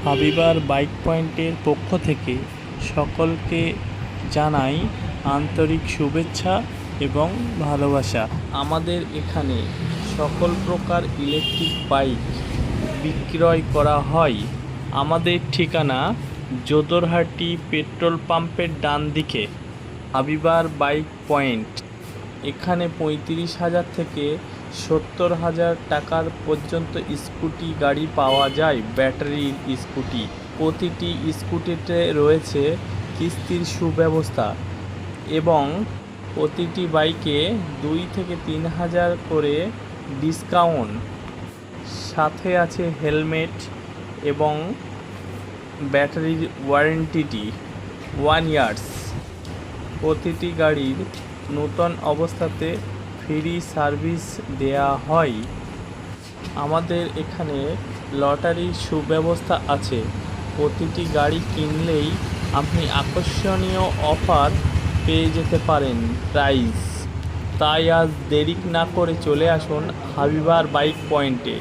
হাবিবার bike পয়েন্টের পক্ষ থেকে সকলকে জানাই আন্তরিক শুভেচ্ছা এবং ভালোবাসা। আমাদের এখানে সকল প্রকার ইলেকট্রিক বাইক বিক্রয় করা হয়। আমাদের ঠিকানা যোদরহাটি পেট্রোল পাম্পের ডান দিকে হাবিবার বাইক পয়েন্ট। এখানে 35,000 থেকে 70,000 টাকার পর্যন্ত স্কুটি গাড়ি পাওয়া যায়, ব্যাটারির স্কুটি। প্রতিটি স্কুটিতে রয়েছে কিস্তির সুব্যবস্থা এবং প্রতিটি বাইকে 2 থেকে 3,000 করে ডিসকাউন্ট, সাথে আছে হেলমেট এবং ব্যাটারির ওয়ারেন্টিটি 1 ইয়ার্স। প্রতিটি গাড়ির নতুন অবস্থাতে ফ্রি সার্ভিস দেয়া হয়। আমাদের এখানে লটারির সুব্যবস্থা আছে। প্রতিটি গাড়ি কিনলেই আপনি আকর্ষণীয় অফার পেয়ে যেতে পারেন, প্রাইজ। তাই আজ দেরি না করে চলে আসুন হাবিবার বাইক পয়েন্টে।